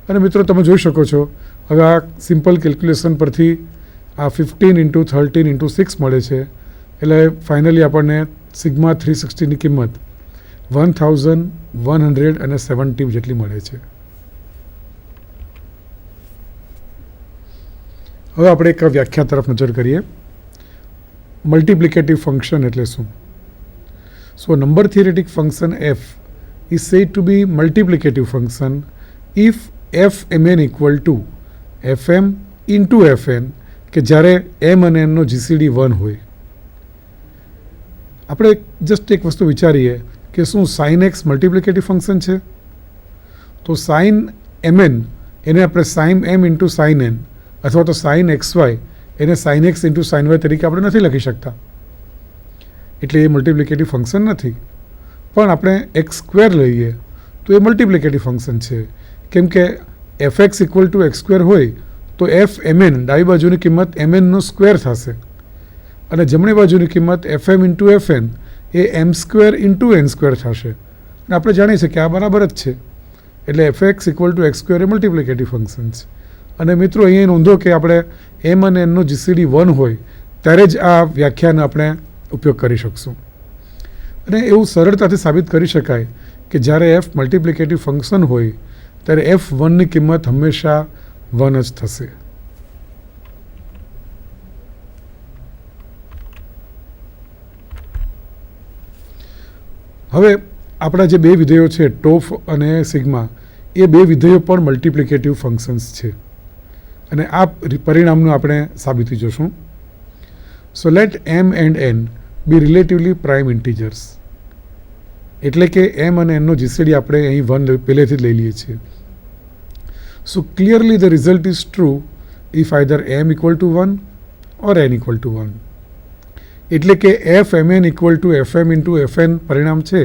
અને મિત્રો તમે જોઈ શકો છો હવે આ સિમ્પલ કેલ્ક્યુલેશન પરથી આ 15 × 13 × 6 મળે છે, એટલે ફાઇનલી આપણને સિગ્મા 360ની કિંમત 1170 જેટલી મળે છે. હવે આપણે એક વ્યાખ્યા તરફ નજર કરીએ. મલ્ટિપ્લિકેટિવ ફંક્શન એટલે શું? So number theoretic function f is said to be multiplicative function if fmn equal to fm into fn, કે જ્યારે m અને n નો જીસીડી 1 હોય. આપણે જસ્ટ એક વસ્તુ વિચારીએ કે શું sin x મલ્ટિપ્લિકેટિવ ફંક્શન છે? તો sin mn એને આપણે sin m into sin n અથવા તો sin xy એને sin x into sin y તરીકે આપણે નથી લખી શકતા, એટલે એ મલ્ટિપ્લિકેટિવ ફંક્શન નથી. પણ આપણે x² લઈએ તો એ મલ્ટિપ્લિકેટિવ ફંક્શન છે, કેમ કે fx ઇક્વલ ટુ x² હોય તો fmn ડાબી બાજુની કિંમત mn નો સ્ક્વેર થશે અને જમણી બાજુની કિંમત fm ઇન્ટુ fn એ m² ઇન્ટુ n² થશે. અને આપણે જાણીએ છીએ કે આ બરાબર જ છે, એટલે fx ઇક્વલ ટુ x² એ મલ્ટિપ્લિકેટિવ ફંક્શન છે. અને મિત્રો અહીંયા નોંધો કે આપણે m અને n નો જીસીડી 1 હોય ત્યારે જ આ વ્યાખ્યાનો આપણે ઉપયોગ કરી શકશું. અને એવું સરળતાથી સાબિત કરી શકાય કે જ્યારે f મલ્ટિપ્લિકેટિવ ફંક્શન હોય ત્યારે f1ની કિંમત હંમેશા 1 જ થશે. હવે આપણા જે બે વિધેયો છે ટોફ અને સિગ્મા, એ બે વિધેયો પણ મલ્ટિપ્લિકેટિવ ફંક્શન્સ છે અને આ પરિણામનું આપણે સાબિતી જોશું. So let m and n be relatively prime integers, એટલે કે m અને n નો જીસીડી આપણે અહીં 1 પહેલેથી જ લઈ લઈએ છીએ. So clearly the result is true if either m equal to 1 or n equal to 1. એટલે કે fmn equal to fm into fn પરિણામ છે,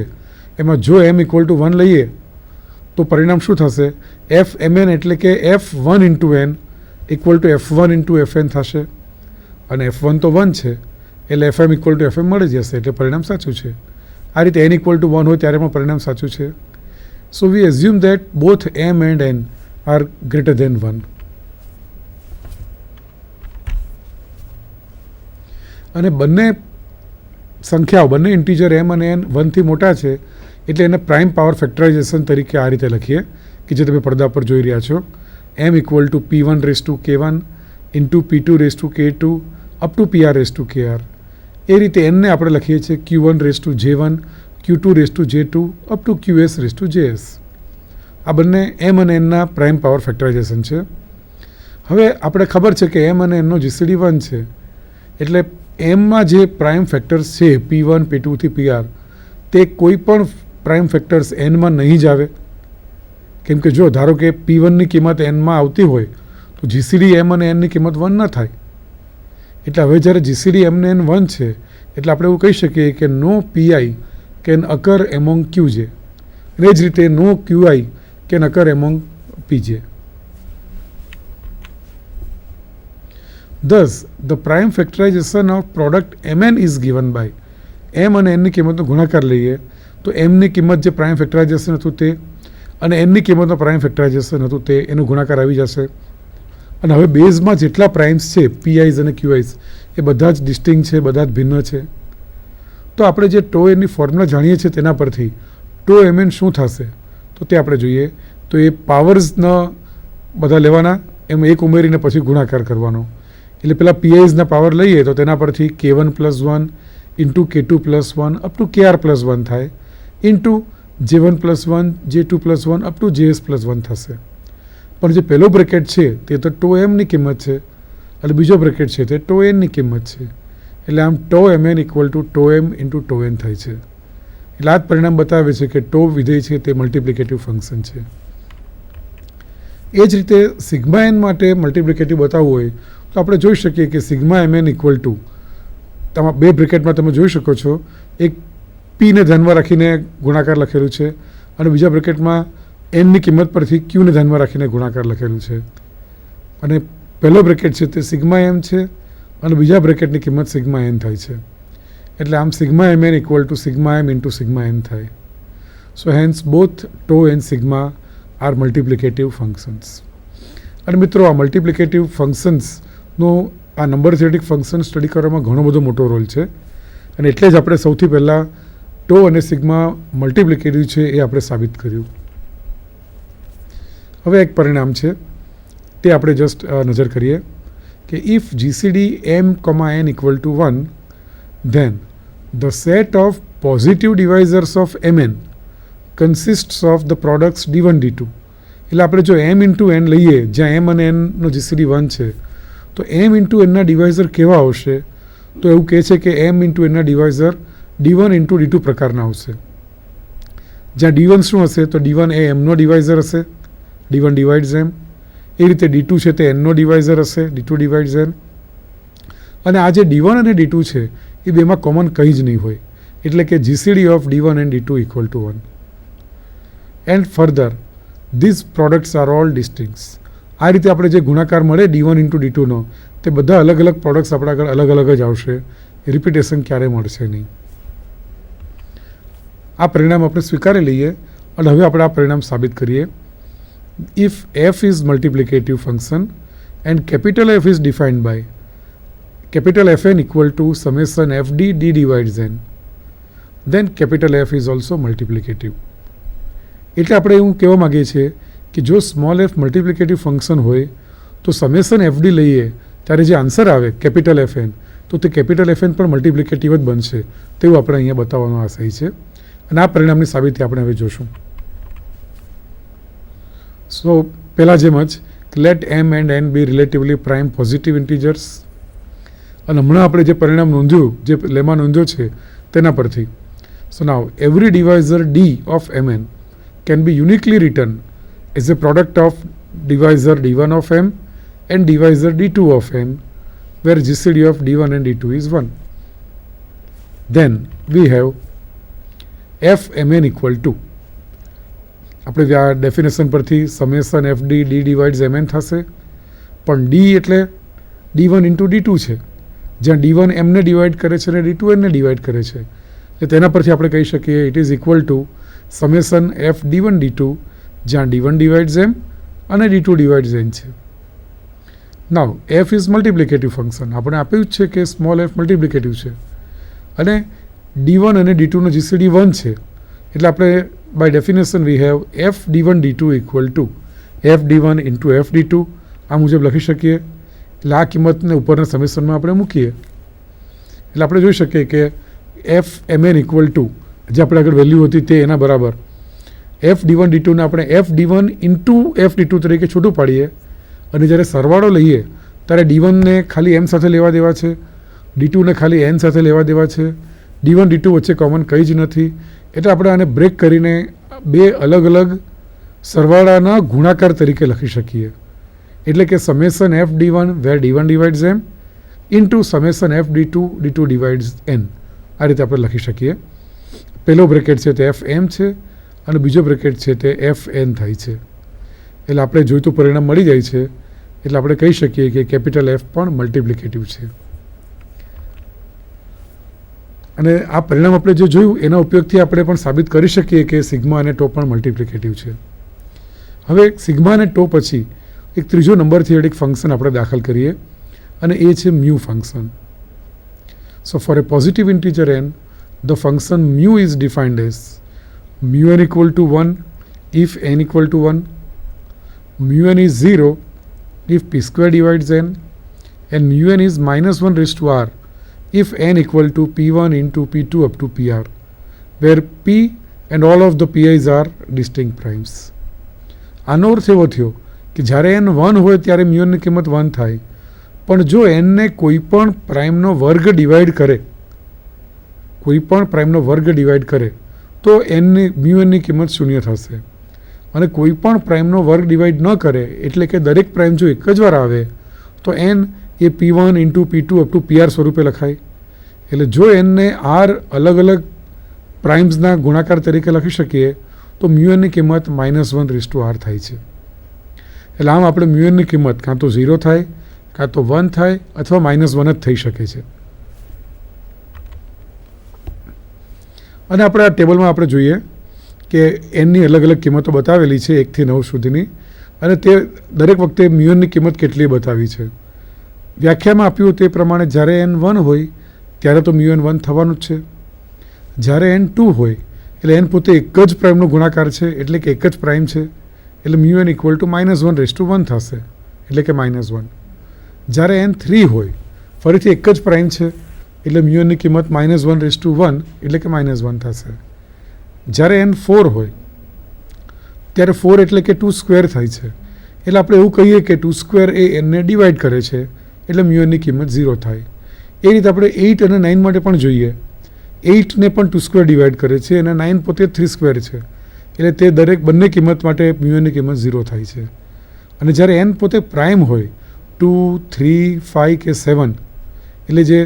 એમાં જો m ઇક્વલ ટુ 1 લઈએ તો પરિણામ શું થશે? fmn એટલે કે f1 into n equal two f1 into fn થશે, અને f1 તો 1 છે એટલે fm ઇક્વલ ટુ fm મળી જશે, એટલે પરિણામ સાચું છે. આ રીતે n ઇક્વલ ટુ 1 હોય ત્યારે પણ પરિણામ સાચું છે. So we assume that both m and n are greater than 1. અને બંને સંખ્યાઓ, બંને ઇન્ટીજર m અને n 1થી મોટા છે, એટલે એને પ્રાઇમ પાવર ફેક્ટરાઇઝેશન તરીકે આ રીતે લખીએ કે જે તમે પડદા પર જોઈ રહ્યા છો. m equal to p1 raise to k1 into p2 raise to k2 up to pr raise to kr. એ રીતે n ને આપણે લખીએ છીએ q1 raise to j1, q2 raise to j2 up to qs raise to js. આ બંને m અને n ના પ્રાઇમ પાવર ફેક્ટરાઇઝેશન છે. હવે આપણે ખબર છે કે m અને n નો જીસીડી 1 છે, એટલે એમમાં જે પ્રાઇમ ફેક્ટર્સ છે p1 p2 થી pr તે કોઈ પણ પ્રાઇમ ફેક્ટર્સ એનમાં નહીં જ આવે, કેમ કે જો ધારો કે p1ની કિંમત એનમાં આવતી હોય તો જીસીડી m અને nની કિંમત 1 ન થાય. એટલે હવે જ્યારે જીસીડી m ને n 1 છે એટલે આપણે એવું કહી શકીએ કે નો pi કેન અકર એમોંગ qj, અને એ જ રીતે નો qi can અકર among pj. Thus, the prime factorization of product mn is given by m અને n ની કિંમતનો ગુણાકાર લઈએ તો m ની કિંમત જે પ્રાઇમ ફેક્ટરાઇઝેશન હતું તે અને n ની કિંમતનો પ્રાઇમ ફેક્ટરાઇઝેશન હતું તે, એનો ગુણાકાર આવી જશે. અને હવે બેઝમાં જેટલા પ્રાઇમ્સ છે પીઆઈઝ અને ક્યુઆઈઝ એ બધા જ ડિસ્ટિંક્ટ છે, બધા જ ભિન્ન છે. તો આપણે જે ટો એનની ફોર્મ્યુલા જાણીએ છીએ તેના પરથી ટો mn શું થશે તો તે આપણે જોઈએ. તો એ પાવર્સના બધા લેવાના, એમાં એક ઉમેરીને પછી ગુણાકાર કરવાનો. એટલે પેલા પીઆઈઝના પાવર લઈએ તો તેના પરથી k1 plus 1 into k2 plus 1 up to kr plus 1 થાય, into j1 plus 1 j2 plus 1 up to js plus 1 થશે. પણ જે પહેલો બ્રેકેટ છે તે તો ટો એમની કિંમત છે અને બીજો બ્રેકેટ છે તે ટો એનની કિંમત છે, એટલે આમ tau mn equal to tau m into tau n થાય છે. એટલે આ જ પરિણામ બતાવે છે કે ટો વિધેય છે તે મલ્ટિપ્લિકેટિવ ફંક્શન છે. એ જ રીતે સિગ્મા એન માટે મલ્ટિપ્લિકેટિવ બતાવવું હોય તો આપણે જોઈ શકીએ કે સિગ્મા mn ઇક્વલ ટુ તમારા બે બ્રેકેટમાં તમે જોઈ શકો છો, એક પીને ધ્યાનમાં રાખીને ગુણાકાર લખેલું છે અને બીજા બ્રેકેટમાં એનની કિંમત પરથી ક્યુને ધ્યાનમાં રાખીને ગુણાકાર લખેલું છે. અને પહેલો બ્રેકેટ છે તે સિગ્મા એમ છે અને બીજા બ્રેકેટની કિંમત સિગ્મા એન થાય છે. એટલે આમ sigma mn equal to sigma M into sigma N થાય. So hence both tau and sigma are multiplicative functions. અને મિત્રો આ મલ્ટિપ્લિકેટિવ ફંક્શન્સનો આ નંબર થિયરેટિક ફંક્શન સ્ટડી કરવામાં ઘણો બધો મોટો રોલ છે અને એટલે જ આપણે સૌથી પહેલાં ટો અને સિગ્મા મલ્ટિપ્લિકેટિવ છે એ આપણે સાબિત કર્યું. હવે એક પરિણામ છે તે આપણે જસ્ટ નજર કરીએ કે if GCD m, n equal to 1 then the set of positive divisors of mn consists of the products d1 d2. એટલે આપણે જો m ઇન્ટુ n લઈએ જ્યાં m અને nનો જીસીડી 1 છે તો m ઇન્ટુ nના ડિવાઇઝર કેવા આવશે? તો એવું કહે છે કે m ઇન્ટુ nના ડિવાઇઝર d1 ઇન્ટુ d2 પ્રકારના આવશે. જ્યાં d1 શું હશે? તો d1 એ mનો ડિવાઇઝર હશે, d1 ડિવાઇડ્સ m. એ રીતે d2 છે તે nનો ડિવાઇઝર હશે, d2 ડિવાઇડ્સ n. અને આ જે d1 અને d2 છે એ બેમાં કોમન કંઈ જ નહીં હોય, એટલે કે GCD of d1 and d2 equal to 1. And further these products are all distincts. આ રીતે આપણે જે ગુણાકાર મળે d1 ઇન્ટુ d2નો તે બધા અલગ અલગ પ્રોડક્ટ્સ આપણા આગળ અલગ અલગ જ આવશે, રિપીટેશન ક્યારેય મળશે નહીં. આ પરિણામ આપણે સ્વીકારી લઈએ અને હવે આપણે આ પરિણામ સાબિત કરીએ. If f is multiplicative function and capital F is defined by capital Fn equal to summation fd d divides n, then capital F is also multiplicative. એટલે આપણે એવું કહેવા માગીએ છીએ કે જો સ્મોલ f મલ્ટિપ્લિકેટિવ ફંક્શન હોય તો સમેશન fd લઈએ ત્યારે જે આન્સર આવે કેપિટલ Fn તો તે કેપિટલ Fn પણ મલ્ટિપ્લિકેટિવ જ બનશે, તેવું આપણે અહીંયા બતાવવાનો આશય છે. અને આ પરિણામની સાબિતી આપણે હવે જોશું. સો પહેલાં જેમ જ let m and n be relatively prime positive integers. અને હમણાં આપણે જે પરિણામ નોંધ્યું, જે લેમાં નોંધ્યો છે તેના પરથી. So now every divisor d of mn can be uniquely written as a product of divisor d1 of m and divisor d2 of n, where GCD of d1 and d2 is 1. Then we have f mn equal to, આપણે આ definition પરથી summation F D D divides mn થશે, પણ d એટલે d1 into d2 છે, જ્યાં d1 mને divide કરે છે અને d2 nને ડિવાઇડ કરે છે. એટલે તેના પરથી આપણે કહી શકીએ it is equal to summation F d1 d2, જ્યાં d1 ડિવાઇડ્સ m અને d2 ડિવાઇડ્સ n છે. નાવ f ઇઝ મલ્ટિપ્લિકેટિવ ફંક્શન. આપણે આપ્યું જ છે કે સ્મોલ f મલ્ટિપ્લિકેટિવ છે અને d1 અને d2નો જીસીડી 1 છે, એટલે આપણે by definition we have f d1 d2 equal to f d1 into f d2 આ મુજબ લખી શકીએ. એટલે આ કિંમતને ઉપરના સમીકરણમાં આપણે મૂકીએ એટલે આપણે જોઈ શકીએ કે f mn ઇક્વલ ટુ જે આપણે આગળ વેલ્યુ હતી તે એના બરાબર f d1 d2ને આપણે f d1 into f d2 તરીકે છૂટું પાડીએ અને જ્યારે સરવાળો લઈએ ત્યારે d1ને ખાલી m સાથે લેવા દેવા છે, d2ને ખાલી n સાથે લેવા દેવા છે, d1 d2 વચ્ચે કોમન કંઈ જ નથી. એટલે આપણે આને બ્રેક કરીને બે અલગ અલગ સરવાળાના ગુણાકાર તરીકે લખી શકીએ. એટલે કે સમેશન એફ d1 વેર d1 divides m into summation F d2 d2 divides n. આ રીતે આપણે લખી શકીએ. પહેલો બ્રેકેટ છે તે એફ એમ છે અને બીજો બ્રેકેટ છે તે એફ એન થાય છે. એટલે આપણે જોઈતું પરિણામ મળી જાય છે. એટલે આપણે કહી શકીએ કે કેપિટલ એફ પણ મલ્ટિપ્લિકેટિવ છે. અને આ પરિણામ આપણે જે જોયું એના ઉપયોગથી આપણે પણ સાબિત કરી શકીએ કે સિગ્મા અને ટો પણ મલ્ટિપ્લિકેટિવ છે. હવે સિગ્મા અને ટો પછી એક ત્રીજો નંબર થિયરેટિક ફંક્શન આપણે દાખલ કરીએ અને એ છે mu function. So for a positive integer n the function mu is defined as mu n equal to 1 if n equal to 1, mu n is 0 if p square divides n, and mu n is minus 1 raised to r if n equal to p1 into p2 up to pr, where p and all of the pi's are distinct primes. આનો અર્થ એવો થયો કે જ્યારે n 1 હોય ત્યારે mu nની કિંમત 1 થાય, પણ જો n ને કોઈ પણ પ્રાઇમનો વર્ગ ડિવાઈડ કરે, તો mu nની કિંમત 0 થશે. અને કોઈ પણ પ્રાઇમનો વર્ગ ડિવાઈડ ન કરે એટલે કે દરેક પ્રાઇમ જો એક જ વાર આવે તો n A p1 into p2 up to pr સ્વરૂપે લખાય. એટલે જો nને r અલગ અલગ પ્રાઇમ્સના ગુણાકાર તરીકે લખી શકીએ તો mu nની કિંમત -1 રેઝ ટુ r થાય છે. એટલે આમ આપણે mu nની કિંમત કાં તો 0 થાય, કાં તો 1 થાય અથવા -1 જ થઈ શકે છે. અને આપણે આ ટેબલમાં આપણે જોઈએ કે એનની અલગ અલગ કિંમતો બતાવેલી છે 1 થી 9 સુધીની, અને તે દરેક વખતે મ્યુએનની કિંમત કેટલી બતાવી છે. વ્યાખ્યામાં આપ્યું તે પ્રમાણે જ્યારે એન 1 હોય ત્યારે તો મ્યુએન 1 થવાનું જ છે. જ્યારે એન 2 હોય એટલે એન પોતે એક જ પ્રાઇમનો ગુણાકાર છે, એટલે કે એક જ પ્રાઇમ છે, એટલે મ્યુએન ઇક્વલ ટુ -1/1 થશે, એટલે કે -1. જ્યારે એન 3 હોય ફરીથી એક જ પ્રાઇમ છે, એટલે મ્યુએનની કિંમત -1/1 એટલે કે -1 થશે. જ્યારે એન 4 હોય ત્યારે 4 એટલે કે 2² થાય છે, એટલે આપણે એવું કહીએ કે 2² એ એનને ડિવાઈડ કરે છે, એટલે મ્યુએનની કિંમત 0 થાય. એ રીતે આપણે 8 અને 9 માટે પણ જોઈએ. 8ને પણ 2² ડિવાઈડ કરે છે અને 9 પોતે 3² છે, એટલે તે દરેક બંને કિંમત માટે મ્યુએનની કિંમત 0 થાય છે. અને જ્યારે એન પોતે પ્રાઇમ હોય 2, 3, 5 કે 7, એટલે જે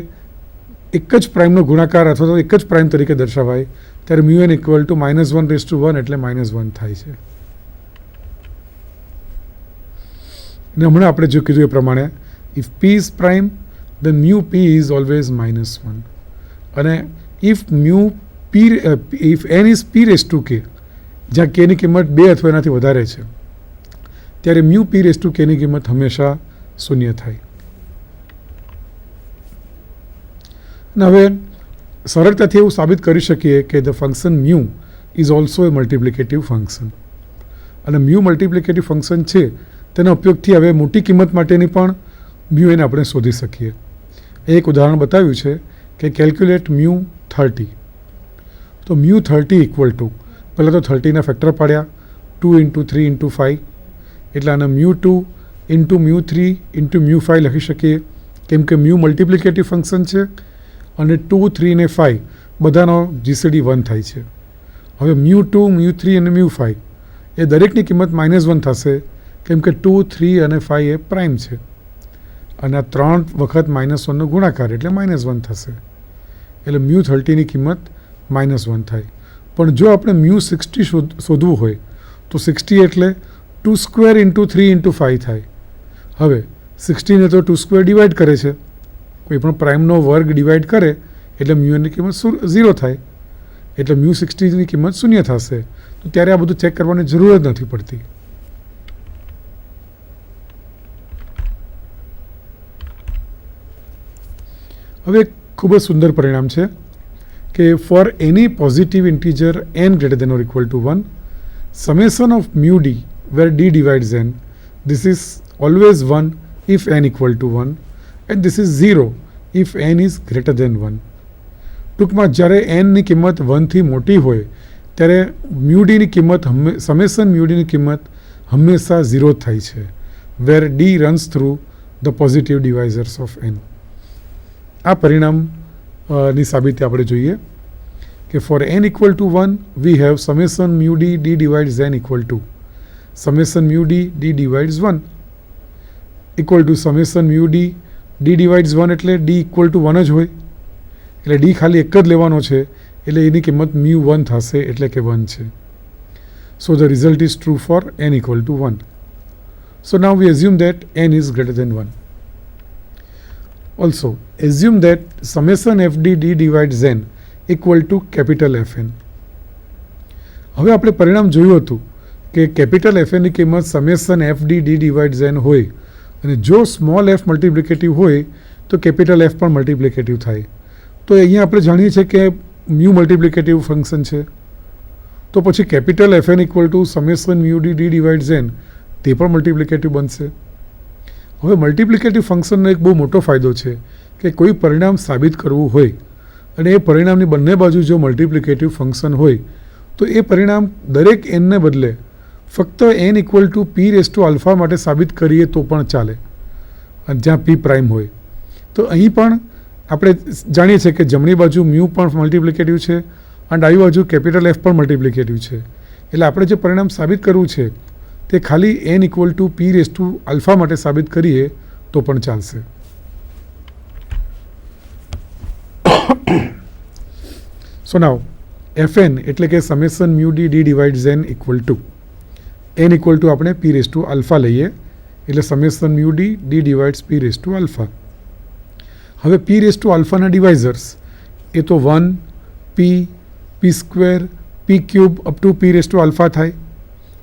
એક જ પ્રાઇમનો ગુણાકાર અથવા તો એક જ પ્રાઇમ તરીકે દર્શાવાય, ત્યારે મ્યુએન ઇક્વલ ટુ -1/1 એટલે -1 થાય છે. અને હમણાં આપણે જો કીધું એ પ્રમાણે if p is prime then mu p is always -1, અને if n is p raised to k, જ્યાં k ની કિંમત 2 અથવા એનાથી વધારે છે, ત્યારે mu p raised to k ની કિંમત હંમેશા 0 થાય. અને હવે સરળતાથી એવું સાબિત કરી શકીએ કે the function mu is also a multiplicative function, અને mu મલ્ટિપ્લિકેટિવ ફંક્શન છે તેના ઉપયોગથી હવે મોટી કિંમત માટેની પણ mu એને આપણે શોધી શકીએ. એક ઉદાહરણ બતાવ્યું છે કે કેલ્ક્યુલેટ mu 30. તો mu 30 ઇક્વલ ટુ, પહેલાં તો 30ના ફેક્ટર પાડ્યા, 2 × 3 × 5, એટલે આને mu 2 × mu 3 × mu 5 લખી શકીએ, કેમ કે mu મલ્ટિપ્લિકેટિવ ફંક્શન છે અને 2, 3 ને 5 બધાનો GCD 1 થાય છે. હવે mu 2, mu 3 અને mu 5 એ દરેકની કિંમત -1 થશે, કેમ કે 2, 3 અને 5 એ પ્રાઇમ છે, અને આ 3 વખત -1નો ગુણાકાર એટલે -1 થશે, એટલે mu 30ની કિંમત -1 થાય. પણ જો આપણે mu 60 શોધવું હોય તો 60 એટલે 2² × 3 × 5 થાય. હવે 60ને તો 2² ડિવાઈડ કરે છે, કોઈ પણ પ્રાઇમનો વર્ગ ડિવાઈડ કરે એટલે મ્યુએનની કિંમત 0 થાય, એટલે mu 60ની કિંમત 0 થશે. તો ત્યારે આ બધું ચેક કરવાની જરૂર જ નથી પડતી. હવે ખૂબ જ સુંદર પરિણામ છે કે for any positive integer n greater than or equal to 1, summation of mu d where d divides n, this is always 1 if n equal to 1 and this is 0 if n is greater than 1. ટૂંકમાં જ્યારે nની કિંમત 1થી મોટી હોય ત્યારે mu d ની કિંમત summation mu d ની કિંમત હંમેશા 0 થાય છે, where d runs through the positive divisors of n. આ પરિણામની સાબિતી આપણે જોઈએ કે for n equal to 1 we have summation mu d d divides n equal to summation mu d d divides 1 equal to summation mu d d divides 1, એટલે d equal to 1 જ હોય, એટલે d ખાલી એક જ લેવાનો છે, એટલે એની કિંમત mu 1 થશે, એટલે કે 1 છે. So the result is true for n equal to 1. So now we assume that n is greater than 1. Also, assume that summation fd d divides n equal to capital Fn. હવે આપણે પરિણામ જોયું હતું કે કેપિટલ Fn ની કિંમત summation fd d divides n હોય, અને જો સ્મોલ f મલ્ટિપ્લિકેટિવ હોય તો કેપિટલ F પણ મલ્ટિપ્લિકેટિવ થાય. તો અહીંયા આપણે જાણીએ છીએ કે mu મલ્ટિપ્લિકેટિવ ફંક્શન છે, તો પછી capital Fn equal to summation mu d d divides n તે પણ મલ્ટિપ્લિકેટિવ બનશે. હવે મલ્ટિપ્લિકેટિવ ફંક્શનનો એક બહુ મોટો ફાયદો છે કે કોઈ પરિણામ સાબિત કરવું હોય અને એ પરિણામની બંને બાજુ જો મલ્ટિપ્લિકેટિવ ફંક્શન હોય તો એ પરિણામ દરેક nને બદલે ફક્ત n equal to p raise to alpha માટે સાબિત કરીએ તો પણ ચાલે, જ્યાં p પ્રાઇમ હોય. તો અહીં પણ આપણે જાણીએ છીએ કે જમણી બાજુ mu પણ મલ્ટિપ્લિકેટિવ છે અને ડાબી બાજુ કેપિટલ F પણ મલ્ટિપ્લિકેટિવ છે, એટલે આપણે જે પરિણામ સાબિત કરવું છે તે ખાલી n equal to p raise to alpha માટે સાબિત કરીએ તો પણ ચાલશે. સો નાવ Fn એટલે કે summation mu d d divides n equal to n equal to આપણે p રેઝ ટુ આલ્ફા લઈએ, એટલે summation mu d d divides p raise to alpha. હવે p રેઝ ટુ આલ્ફાના ડિવાઇઝર્સ એ તો 1, p, p², P cube up to P raise to alpha થાય,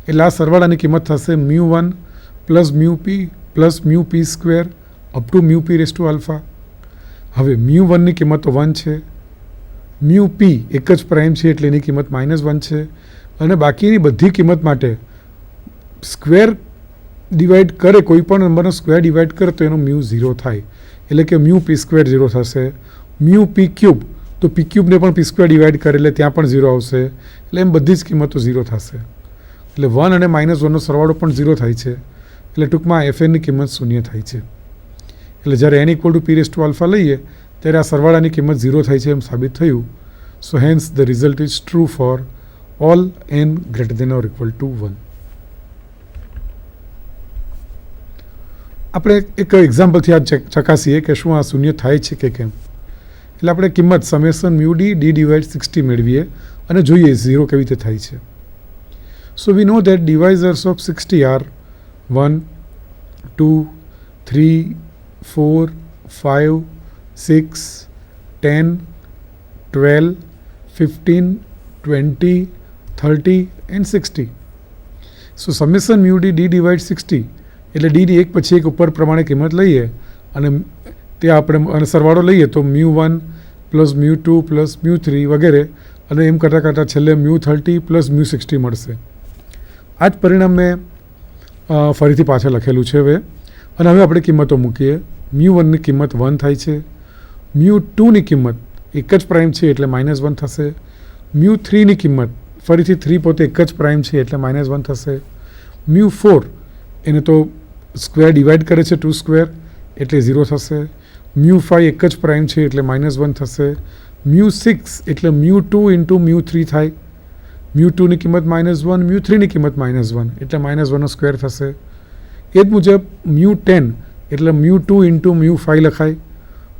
એટલે આ સરવાળાની કિંમત થશે μ1 plus mu P plus mu P square up to mu P raise to alpha. હવે μ1ની કિંમત તો 1 છે, મ્યુ પી એક જ પ્રાઇમ છે એટલે એની કિંમત -1 છે, અને બાકીની બધી કિંમત માટે સ્ક્વેર ડિવાઈડ કરે, કોઈ પણ નંબરનો સ્ક્વેર ડિવાઈડ કરે તો એનો મ્યુ 0 થાય, એટલે કે મ્યુ પી સ્ક્વેર 0 થશે. મ્યુ પી ક્યુબ, તો પી ક્યુબને પણ પી સ્ક્વેર ડિવાઈડ કરે એટલે ત્યાં પણ 0 આવશે, એટલે એમ બધી જ કિંમતો 0 થશે. એટલે 1 અને -1નો સરવાળો પણ 0 થાય છે, એટલે ટૂંકમાં એફએનની કિંમત 0 થાય છે. એટલે જ્યારે n equal two P raise to alpha લઈએ ત્યારે આ સરવાળાની કિંમત 0 થાય છે એમ સાબિત થયું. So hence the result is true for all n greater than or equal to 1. આપણે એક એક્ઝામ્પલથી આ ચકાસીએ કે શું આ શૂન્ય થાય છે કે કેમ. એટલે આપણે કિંમત summation mu D D divide 60 મેળવીએ અને જોઈએ 0 કેવી રીતે થાય છે. So V know that ડિવાઇઝર્સ of 60 R 1, 2, 3, 4, 5, 6, 10, 12, 15, 20, 30 and 60. So summation mu D D divide 60 એટલે ડીની એક પછી એક ઉપર પ્રમાણે કિંમત લઈએ અને તે આપણે અને સરવાળો લઈએ તો μ1 પ્લસ μ2 પ્લસ μ3 વગેરે, અને એમ કરતાં કરતાં છેલ્લે μ30 પ્લસ μ60 મળશે. આ જ પરિણામ મેં ફરીથી પાછળ લખેલું છે હવે. અને હવે આપણે કિંમતો મૂકીએ. μ1ની કિંમત 1 થાય છે, μ2ની કિંમત એક જ પ્રાઇમ છે એટલે -1 થશે, μ3ની કિંમત ફરીથી 3 પોતે એક જ પ્રાઇમ છે એટલે -1 થશે, μ4 એને તો સ્ક્વેર ડિવાઈડ કરે છે 2 સ્ક્વેર એટલે 0 થશે, μ5 એક જ પ્રાઇમ છે એટલે -1 થશે, μ6 એટલે μ2 ઇન્ટુ μ3 થાય, μ2ની કિંમત -1, μ3ની કિંમત -1 એટલે -1નો સ્ક્વેર થશે. એ જ મુજબ μ10 એટલે μ2 ઇન્ટુ μ5 લખાય,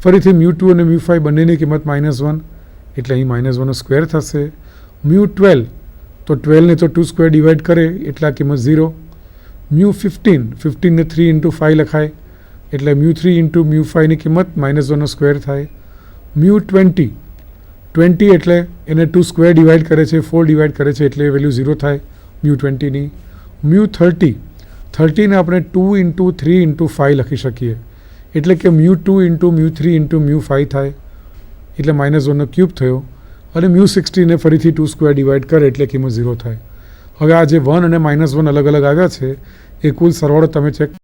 ફરીથી μ2 અને μ5 બંનેની કિંમત -1 એટલે અહીં -1નો સ્ક્વેર થશે. μ12 તો 12ને તો 2 સ્ક્વેર ડિવાઈડ કરે એટલે આ કિંમત 0. μ15 15ને 3 ઇન્ટુ 5 લખાય એટલે μ3 ઇન્ટુ μ5ની કિંમત -1નો સ્ક્વેર થાય. μ20 20 એટલે એને 2 સ્ક્વેર ડિવાઈડ કરે છે, 4 ડિવાઈડ કરે છે એટલે વેલ્યુ 0 થાય μ20ની. μ30 30ને આપણે 2 ઇન્ટુ 3 ઇન્ટુ 5 લખી શકીએ એટલે કે μ2 ઇન્ટુ μ3 ઇન્ટુ μ5 થાય એટલે -1નો ક્યુબ થયો, અને μ60ને ફરીથી 2 સ્ક્વેર ડિવાઈડ કરે એટલે કિંમત 0 થાય. હવે આ જે 1 અને -1 અલગ અલગ આવ્યા છે એ કુલ સરવાળો તમે ચેક